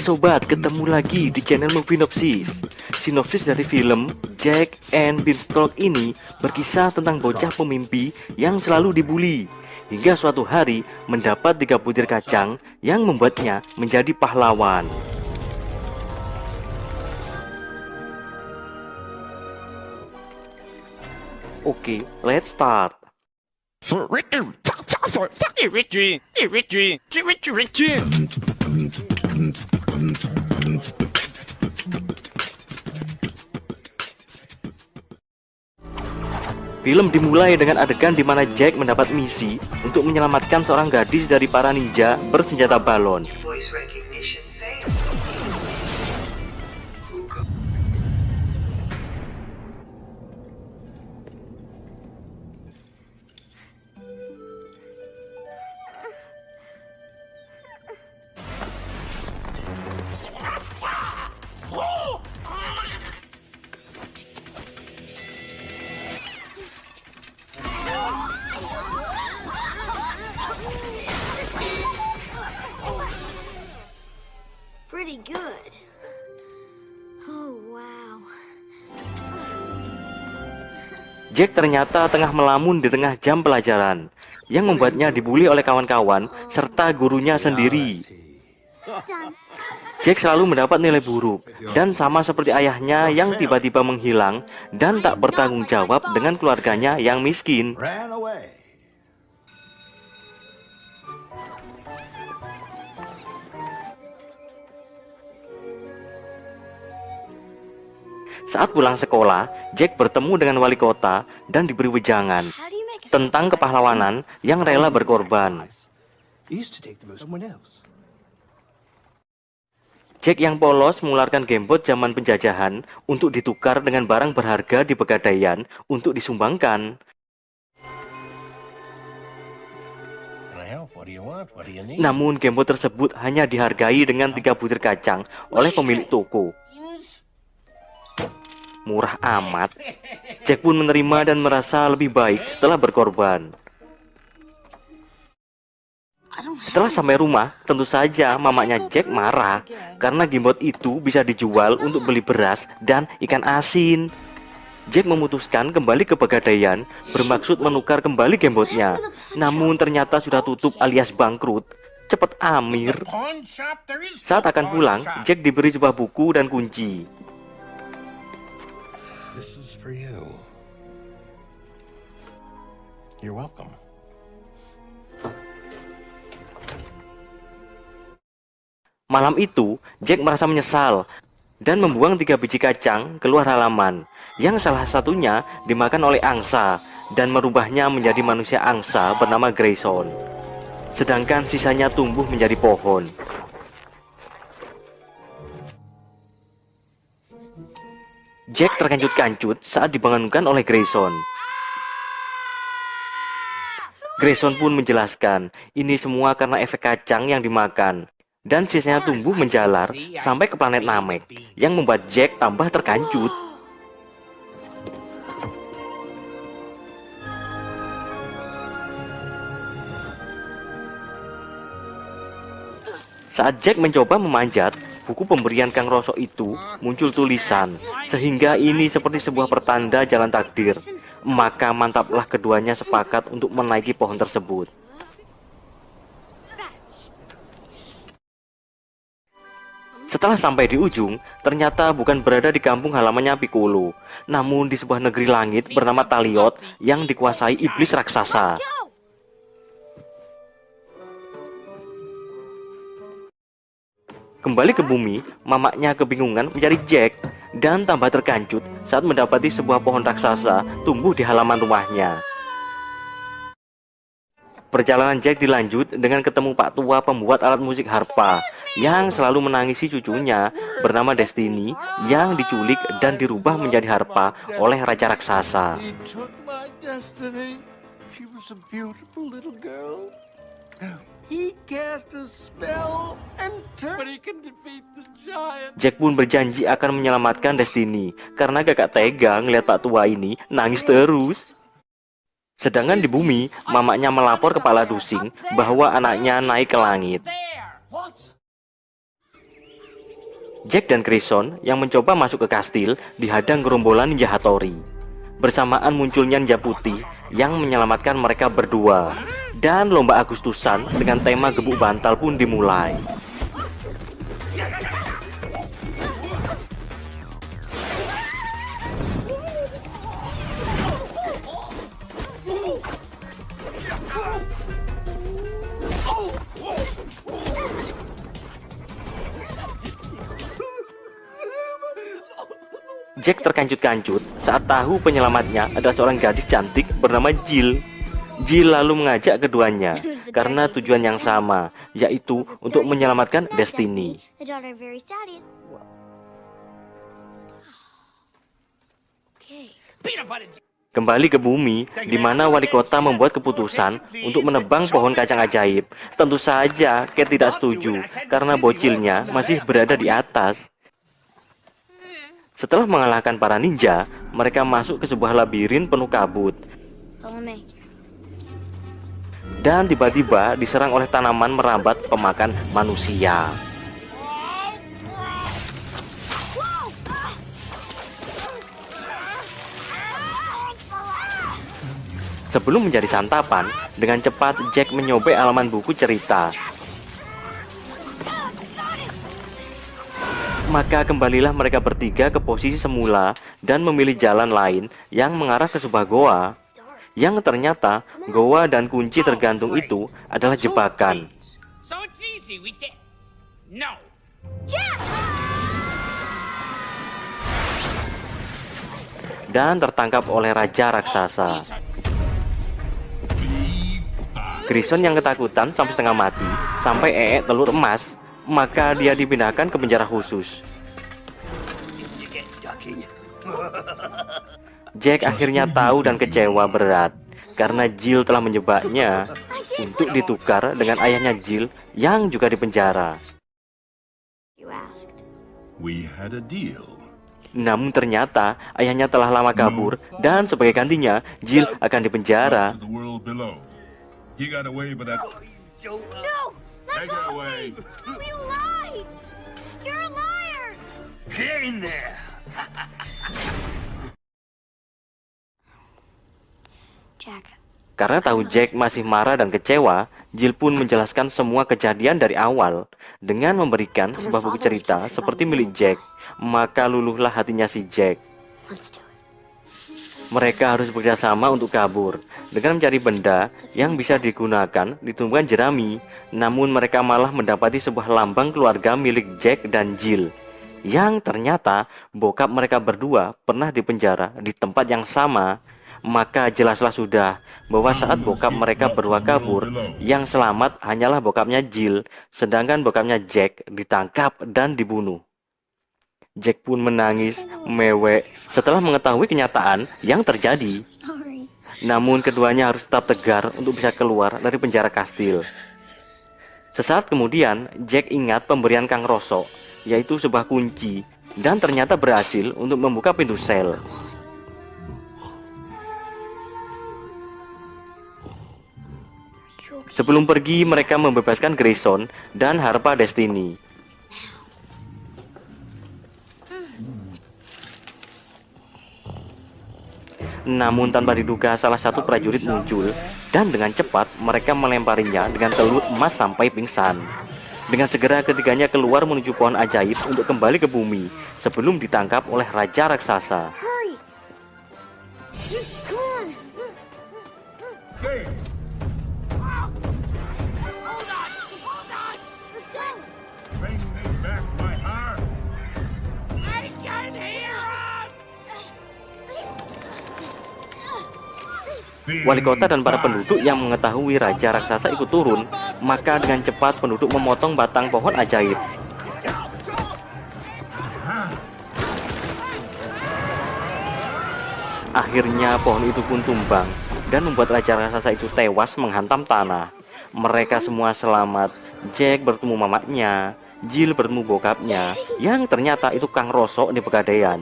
Sobat, ketemu lagi di channel Movinopsis. Sinopsis dari film Jack and Beanstalk ini berkisah tentang bocah pemimpi yang selalu dibully, hingga suatu hari mendapat 3 butir kacang yang membuatnya menjadi pahlawan. Oke, let's start. Film dimulai dengan adegan di mana Jack mendapat misi untuk menyelamatkan seorang gadis dari para ninja bersenjata balon. Pretty good. Oh, wow. Jack ternyata tengah melamun di tengah jam pelajaran, yang membuatnya dibully oleh kawan-kawan serta gurunya sendiri. Jack selalu mendapat nilai buruk, dan sama seperti ayahnya yang tiba-tiba menghilang dan tak bertanggung jawab dengan keluarganya yang miskin. Saat pulang sekolah, Jack bertemu dengan wali kota dan diberi wejangan tentang kepahlawanan yang rela berkorban. Jack yang polos mengeluarkan gamebot zaman penjajahan untuk ditukar dengan barang berharga di Pegadaian untuk disumbangkan. Namun gamebot tersebut hanya dihargai dengan 3 butir kacang oleh pemilik toko. Murah amat. Jack pun menerima dan merasa lebih baik setelah berkorban. Setelah sampai rumah, tentu saja mamanya Jack marah karena gamebot itu bisa dijual untuk beli beras dan ikan asin. Jack memutuskan kembali ke Pegadaian bermaksud menukar kembali gamebotnya. Namun ternyata sudah tutup alias bangkrut. Cepat Amir. Saat akan pulang, Jack diberi sebuah buku dan kunci. This is for you. You're welcome. Malam itu, Jack merasa menyesal dan membuang 3 biji kacang keluar halaman, yang salah satunya dimakan oleh angsa dan merubahnya menjadi manusia angsa bernama Grayson. Sedangkan sisanya tumbuh menjadi pohon. Jack terkancut-kancut saat dibangunkan oleh Grayson. Grayson pun menjelaskan, ini semua karena efek kacang yang dimakan, dan sisanya tumbuh menjalar sampai ke planet Namek, yang membuat Jack tambah terkancut. Saat Jack mencoba memanjat, buku pemberian Kang Rosok itu muncul tulisan, sehingga ini seperti sebuah pertanda jalan takdir. Maka mantaplah keduanya sepakat untuk menaiki pohon tersebut. Setelah sampai di ujung, ternyata bukan berada di kampung halamannya Piccolo, namun di sebuah negeri langit bernama Taliot yang dikuasai iblis raksasa. Kembali ke bumi, mamanya kebingungan mencari Jack dan tambah terkancut saat mendapati sebuah pohon raksasa tumbuh di halaman rumahnya. Perjalanan Jack dilanjut dengan ketemu Pak Tua pembuat alat musik harpa yang selalu menangisi cucunya bernama Destiny yang diculik dan dirubah menjadi harpa oleh raja raksasa. Jack pun berjanji akan menyelamatkan Destiny karena gak tega ngeliat Pak Tua ini nangis terus. Sedangkan di bumi, mamanya melapor ke Kepala Dusing bahwa anaknya naik ke langit. Jack dan Grayson yang mencoba masuk ke kastil dihadang gerombolan ninja Hattori. Bersamaan munculnya ninja putih yang menyelamatkan mereka berdua. Dan lomba Agustusan dengan tema gebuk bantal pun dimulai. Jack terkancut-kancut saat tahu penyelamatnya adalah seorang gadis cantik bernama Jill. Jill lalu mengajak keduanya karena tujuan yang sama, yaitu untuk menyelamatkan Destiny. The daughter of very sadist. Okay. Kembali ke bumi, di mana wali kota membuat keputusan untuk menebang pohon kacang ajaib. Tentu saja Kate tidak setuju karena bocilnya masih berada di atas. Setelah mengalahkan para ninja, mereka masuk ke sebuah labirin penuh kabut. Follow me. Dan tiba-tiba diserang oleh tanaman merambat pemakan manusia. Sebelum menjadi santapan, dengan cepat Jack menyobek halaman buku cerita. Maka kembalilah mereka bertiga ke posisi semula dan memilih jalan lain yang mengarah ke sebuah goa. Yang ternyata goa dan kunci tergantung itu adalah jebakan. So it's easy, we did. No. Dan tertangkap oleh raja raksasa. Grayson yang ketakutan sampai setengah mati, sampai telur emas, maka dia dipindahkan ke penjara khusus. Jack akhirnya tahu dan kecewa berat karena Jill telah menjebaknya untuk ditukar dengan ayahnya Jill yang juga dipenjara. You asked. We had a deal. Namun ternyata ayahnya telah lama kabur dan sebagai gantinya Jill akan dipenjara. To the world below. He got away, but that. No! I Let got go! away. You lied! You're a liar! Get in there. Jack. Karena tahu Jack masih marah dan kecewa, Jill pun menjelaskan semua kejadian dari awal dengan memberikan sebuah buku cerita seperti milik Jack. Maka luluhlah hatinya si Jack. Let's do it. Mereka harus bekerjasama untuk kabur dengan mencari benda yang bisa digunakan di tumbuhan jerami. Namun mereka malah mendapati sebuah lambang keluarga milik Jack dan Jill, yang ternyata bokap mereka berdua pernah dipenjara di tempat yang sama. Maka jelaslah sudah bahwa saat bokap mereka berdua kabur, yang selamat hanyalah bokapnya Jill, sedangkan bokapnya Jack ditangkap dan dibunuh. Jack pun menangis mewek setelah mengetahui kenyataan yang terjadi. Sorry. Namun keduanya harus tetap tegar untuk bisa keluar dari penjara kastil. Sesaat kemudian Jack ingat pemberian Kang Rosok, yaitu sebuah kunci, dan ternyata berhasil untuk membuka pintu sel. Sebelum pergi, mereka membebaskan Grayson dan harpa Destiny. Namun tanpa diduga salah satu prajurit muncul dan dengan cepat mereka melemparinya dengan telur emas sampai pingsan. Dengan segera ketiganya keluar menuju pohon ajaib untuk kembali ke bumi sebelum ditangkap oleh raja raksasa. Hurry! Come on! Hold on. Let's go! Bring me back my heart. I can hear him. Wali kota dan para penduduk yang mengetahui raja raksasa ikut turun, maka dengan cepat penduduk memotong batang pohon ajaib. Akhirnya pohon itu pun tumbang dan membuat raja raksasa itu tewas menghantam tanah. Mereka semua selamat. Jack bertemu mamanya, Jill bertemu bokapnya, yang ternyata itu Kang Rosok di Pegadaian.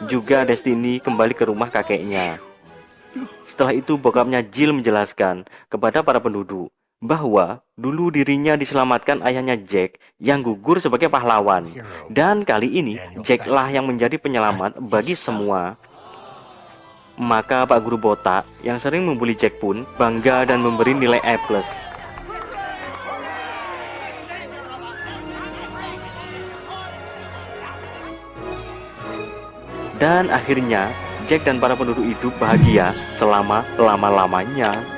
Juga Destiny kembali ke rumah kakeknya. Setelah itu bokapnya Jill menjelaskan kepada para penduduk bahwa dulu dirinya diselamatkan ayahnya Jack yang gugur sebagai pahlawan. Dan kali ini Jack lah yang menjadi penyelamat bagi semua. Maka Pak Guru Botak yang sering membuli Jack pun bangga dan memberi nilai A+. Dan akhirnya Jack dan para penduduk hidup bahagia selama lama-lamanya.